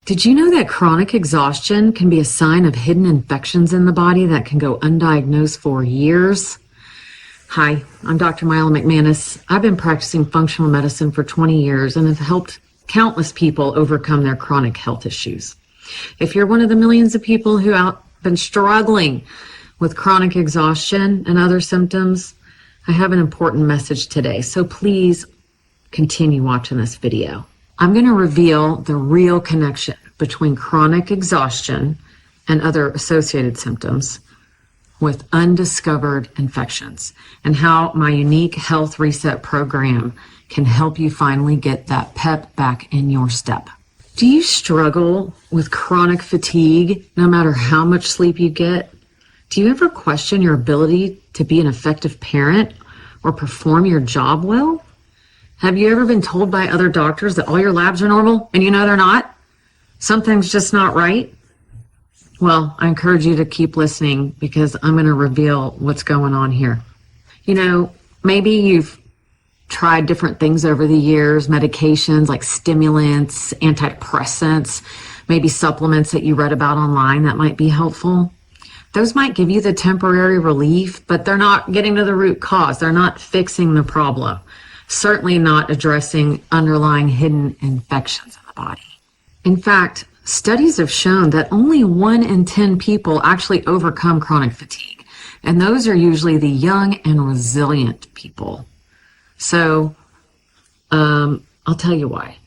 Did you know that chronic exhaustion can be a sign of hidden infections in the body that can go undiagnosed for years? Hi, I'm Dr. Mila McManus. I've been practicing functional medicine for 20 years and have helped countless people overcome their chronic health issues. If you're one of the millions of people who have been struggling with chronic exhaustion and other symptoms, I have an important message today. So please continue watching this video. I'm going to reveal the real connection between chronic exhaustion and other associated symptoms with undiscovered infections, and how my unique health reset program can help you finally get that pep back in your step. Do you struggle with chronic fatigue no matter how much sleep you get? Do you ever question your ability to be an effective parent or perform your job well? Have you ever been told by other doctors that all your labs are normal and you know they're not? Something's just not right? Well, I encourage you to keep listening because I'm going to reveal what's going on here. You know, maybe you've tried different things over the years, medications like stimulants, antidepressants, maybe supplements that you read about online that might be helpful. Those might give you the temporary relief, but they're not getting to the root cause. They're not fixing the problem. Certainly not addressing underlying hidden infections in the body. In fact, studies have shown that only 1 in 10 people actually overcome chronic fatigue, and those are usually the young and resilient people. So I'll tell you why.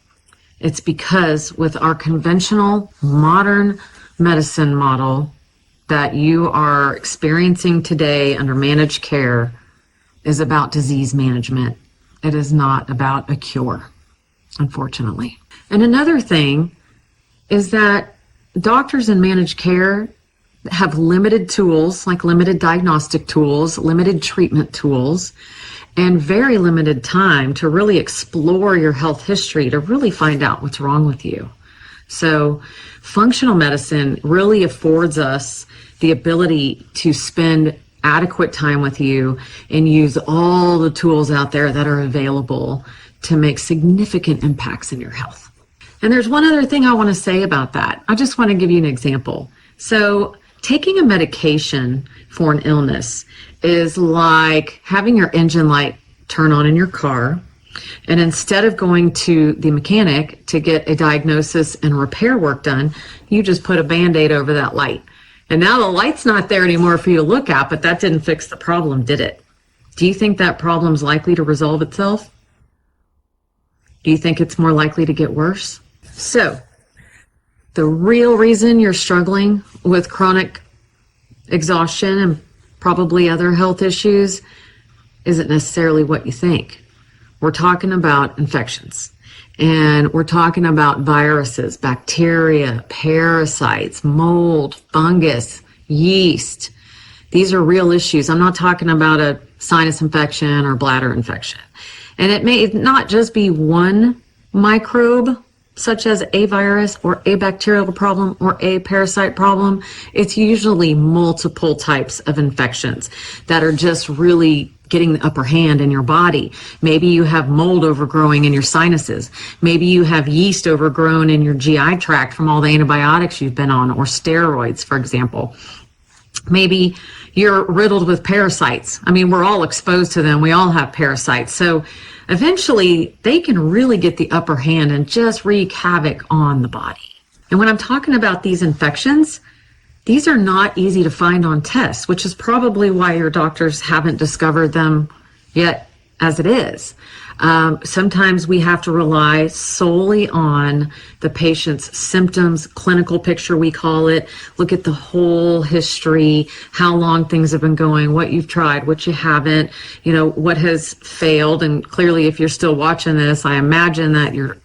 It's because with our conventional modern medicine model that you are experiencing today under managed care is about disease management. It is not about a cure, unfortunately. And another thing is that doctors in managed care have limited tools, like limited diagnostic tools, limited treatment tools, and very limited time to really explore your health history to really find out what's wrong with you. So functional medicine really affords us the ability to spend adequate time with you and use all the tools out there that are available to make significant impacts in your health. And there's one other thing I want to say about that. I just want to give you an example. So taking a medication for an illness is like having your engine light turn on in your car, and instead of going to the mechanic to get a diagnosis and repair work done, you just put a Band-Aid over that light. And now the light's not there anymore for you to look at, but that didn't fix the problem, did it? Do you think that problem's likely to resolve itself? Do you think it's more likely to get worse? So, the real reason you're struggling with chronic exhaustion and probably other health issues isn't necessarily what you think. We're talking about infections. And we're talking about viruses, bacteria, parasites, mold, fungus, yeast. These are real issues. I'm not talking about a sinus infection or bladder infection. And it may not just be one microbe, such as a virus or a bacterial problem or a parasite problem. It's usually multiple types of infections that are just really getting the upper hand in your body. Maybe you have mold overgrowing in your sinuses. Maybe you have yeast overgrown in your GI tract from all the antibiotics you've been on, or steroids, for example. Maybe you're riddled with parasites. I mean, we're all exposed to them. We all have parasites. So eventually they can really get the upper hand and just wreak havoc on the body. And when I'm talking about these infections, these are not easy to find on tests, which is probably why your doctors haven't discovered them yet as it is. Sometimes we have to rely solely on the patient's symptoms, clinical picture we call it, look at the whole history, how long things have been going, what you've tried, what you haven't, you know, what has failed. And clearly, if you're still watching this, I imagine that your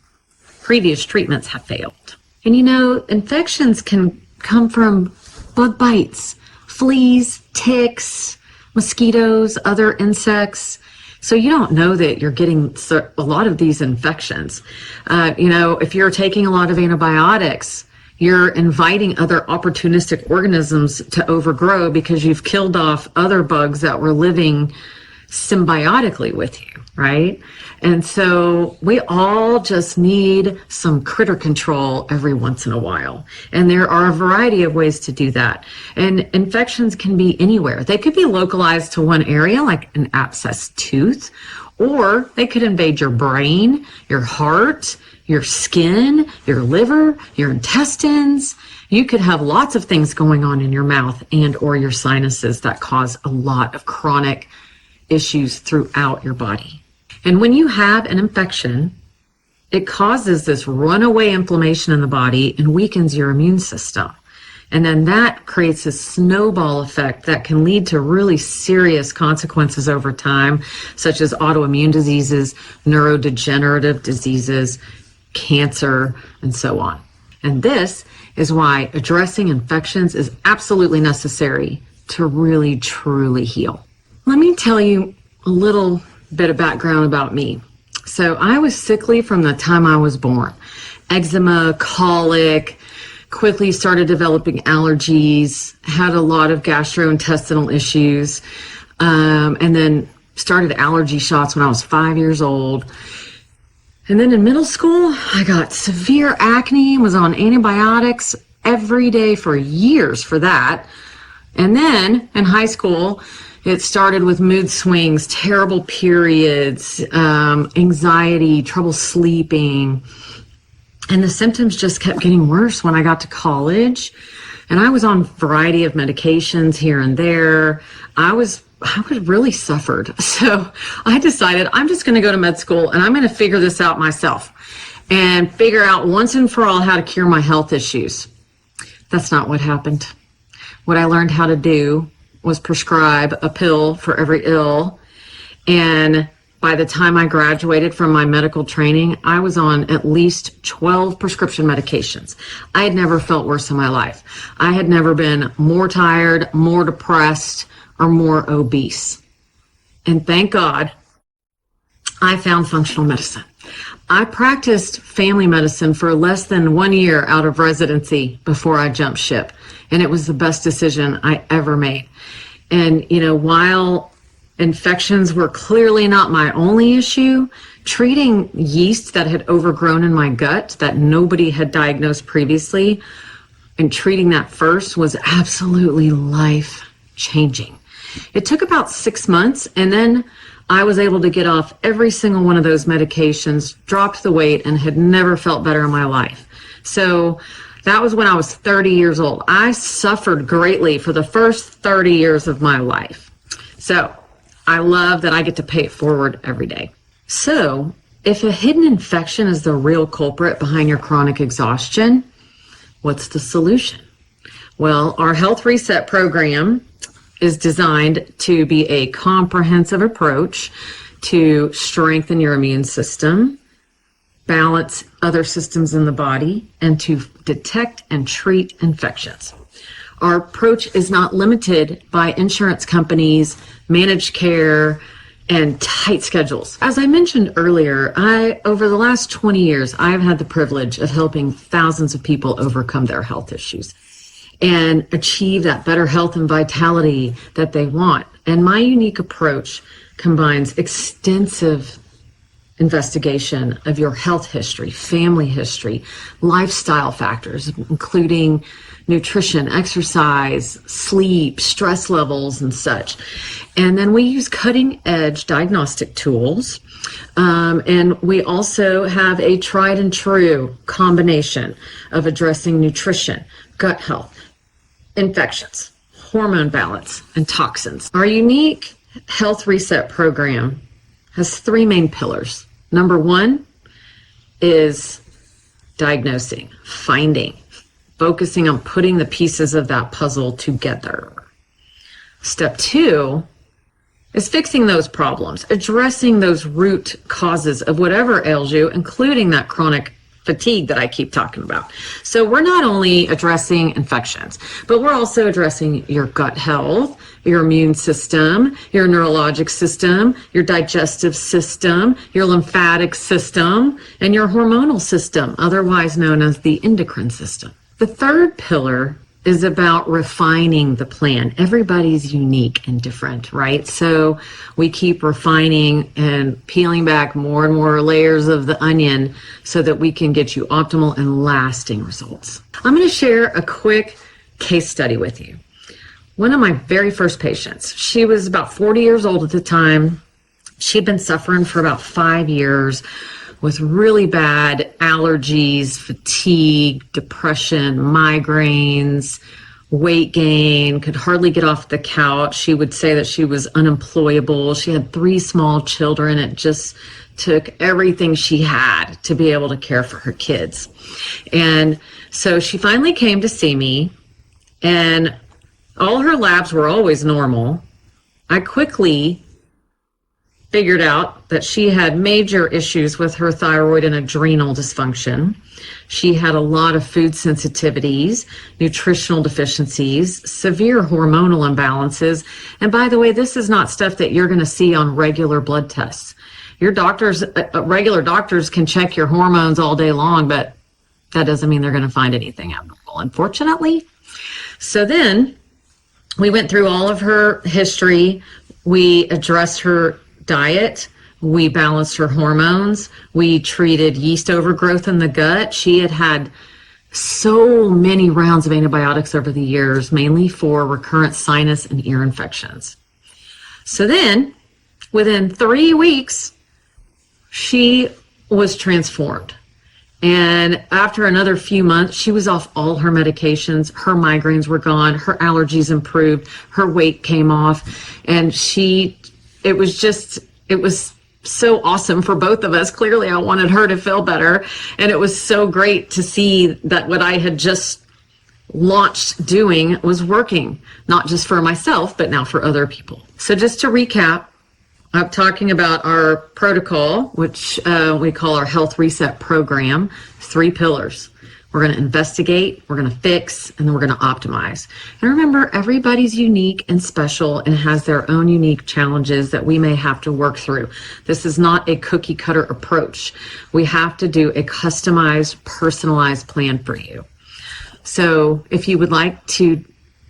previous treatments have failed. And you know, infections can come from bug bites, fleas, ticks, mosquitoes, other insects. So you don't know that you're getting a lot of these infections. You know, if you're taking a lot of antibiotics, you're inviting other opportunistic organisms to overgrow because you've killed off other bugs that were living symbiotically with you. right? And so we all just need some critter control every once in a while. And there are a variety of ways to do that. And infections can be anywhere. They could be localized to one area, like an abscessed tooth, or they could invade your brain, your heart, your skin, your liver, your intestines. You could have lots of things going on in your mouth and or your sinuses that cause a lot of chronic issues throughout your body. And when you have an infection, it causes this runaway inflammation in the body and weakens your immune system. And then that creates a snowball effect that can lead to really serious consequences over time, such as autoimmune diseases, neurodegenerative diseases, cancer, and so on. And this is why addressing infections is absolutely necessary to really, truly heal. Let me tell you a little bit of background about me. So I was sickly from the time I was born. Eczema, colic, quickly started developing allergies, had a lot of gastrointestinal issues, and then started allergy shots when I was 5 years old. And then in middle school, I got severe acne, was on antibiotics every day for years for that. And then in high school, it started with mood swings, terrible periods, anxiety, trouble sleeping. And the symptoms just kept getting worse when I got to college. And I was on a variety of medications here and there. I really suffered. So I decided I'm just going to go to med school and I'm going to figure this out myself and figure out once and for all how to cure my health issues. That's not what happened. What I learned how to do was prescribe a pill for every ill. And by the time I graduated from my medical training, I was on at least 12 prescription medications. I had never felt worse in my life. I had never been more tired, more depressed, or more obese. And thank God, I found functional medicine. I practiced family medicine for less than 1 year out of residency before I jumped ship. And it was the best decision I ever made. And, while infections were clearly not my only issue, treating yeast that had overgrown in my gut that nobody had diagnosed previously and treating that first was absolutely life-changing. It took about 6 months, and then I was able to get off every single one of those medications, dropped the weight, and had never felt better in my life. So that was when I was 30 years old. I suffered greatly for the first 30 years of my life. So I love that I get to pay it forward every day. So if a hidden infection is the real culprit behind your chronic exhaustion, what's the solution? Well, our Health Reset program is designed to be a comprehensive approach to strengthen your immune system, balance other systems in the body, and to detect and treat infections. Our approach is not limited by insurance companies, managed care, and tight schedules. As I mentioned earlier, over the last 20 years, I've had the privilege of helping thousands of people overcome their health issues and achieve that better health and vitality that they want. And my unique approach combines extensive investigation of your health history, family history, lifestyle factors, including nutrition, exercise, sleep, stress levels, and such. And then we use cutting-edge diagnostic tools. And we also have a tried and true combination of addressing nutrition, gut health, infections, hormone balance, and toxins. Our unique Health Reset program has 3 main pillars. Number 1 is diagnosing, finding, focusing on putting the pieces of that puzzle together. Step 2 is fixing those problems, addressing those root causes of whatever ails you, including that chronic fatigue that I keep talking about. So we're not only addressing infections, but we're also addressing your gut health, your immune system, your neurologic system, your digestive system, your lymphatic system, and your hormonal system, otherwise known as the endocrine system. The third pillar is about refining the plan. Everybody's unique and different, right? So we keep refining and peeling back more and more layers of the onion so that we can get you optimal and lasting results. I'm going to share a quick case study with you. One of my very first patients, she was about 40 years old at the time. She'd been suffering for about 5 years with really bad allergies, fatigue, depression, migraines, weight gain, could hardly get off the couch. She would say that she was unemployable. She had 3 small children. It just took everything she had to be able to care for her kids. And so she finally came to see me, and all her labs were always normal. I quickly figured out that she had major issues with her thyroid and adrenal dysfunction. She had a lot of food sensitivities, nutritional deficiencies, severe hormonal imbalances. And by the way, this is not stuff that you're going to see on regular blood tests. Your doctors, regular doctors can check your hormones all day long, but that doesn't mean they're going to find anything abnormal, unfortunately. So then we went through all of her history. We addressed her diet. We balanced her hormones. We treated yeast overgrowth in the gut. She had had so many rounds of antibiotics over the years, mainly for recurrent sinus and ear infections. So then, within 3 weeks, she was transformed. And after another few months, she was off all her medications. Her migraines were gone. Her allergies improved. Her weight came off. And it was so awesome for both of us. Clearly, I wanted her to feel better. And it was so great to see that what I had just launched doing was working, not just for myself, but now for other people. So just to recap, I'm talking about our protocol, which we call our Health Reset Program, 3 pillars. We're going to investigate, we're going to fix, and then we're going to optimize. And remember, everybody's unique and special and has their own unique challenges that we may have to work through. This is not a cookie cutter approach. We have to do a customized, personalized plan for you. So if you would like to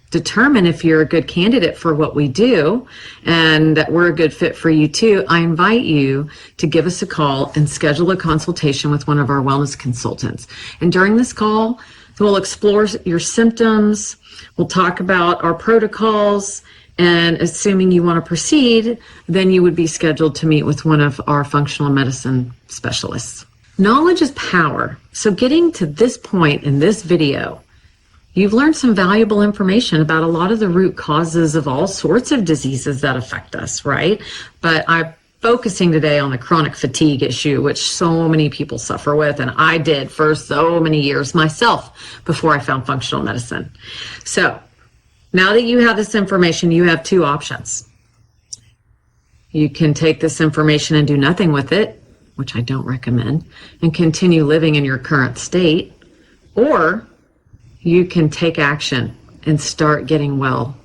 determine if you're a good candidate for what we do and that we're a good fit for you too, I invite you to give us a call and schedule a consultation with one of our wellness consultants. And during this call, we'll explore your symptoms, we'll talk about our protocols, and assuming you want to proceed, then you would be scheduled to meet with one of our functional medicine specialists. Knowledge is power. So getting to this point in this video, you've learned some valuable information about a lot of the root causes of all sorts of diseases that affect us, right? But I'm focusing today on the chronic fatigue issue, which so many people suffer with, and I did for so many years myself before I found functional medicine. So now that you have this information, you have 2 options. You can take this information and do nothing with it, which I don't recommend, and continue living in your current state, or you can take action and start getting well.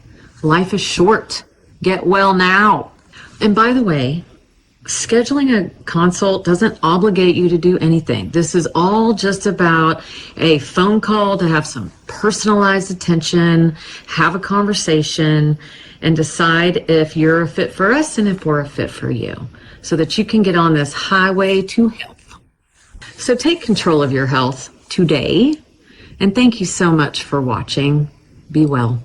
Life is short. Get well now. And by the way, scheduling a consult doesn't obligate you to do anything. This is all just about a phone call to have some personalized attention, have a conversation, and decide if you're a fit for us and if we're a fit for you, so that you can get on this highway to health. So take control of your health today. And thank you so much for watching. Be well.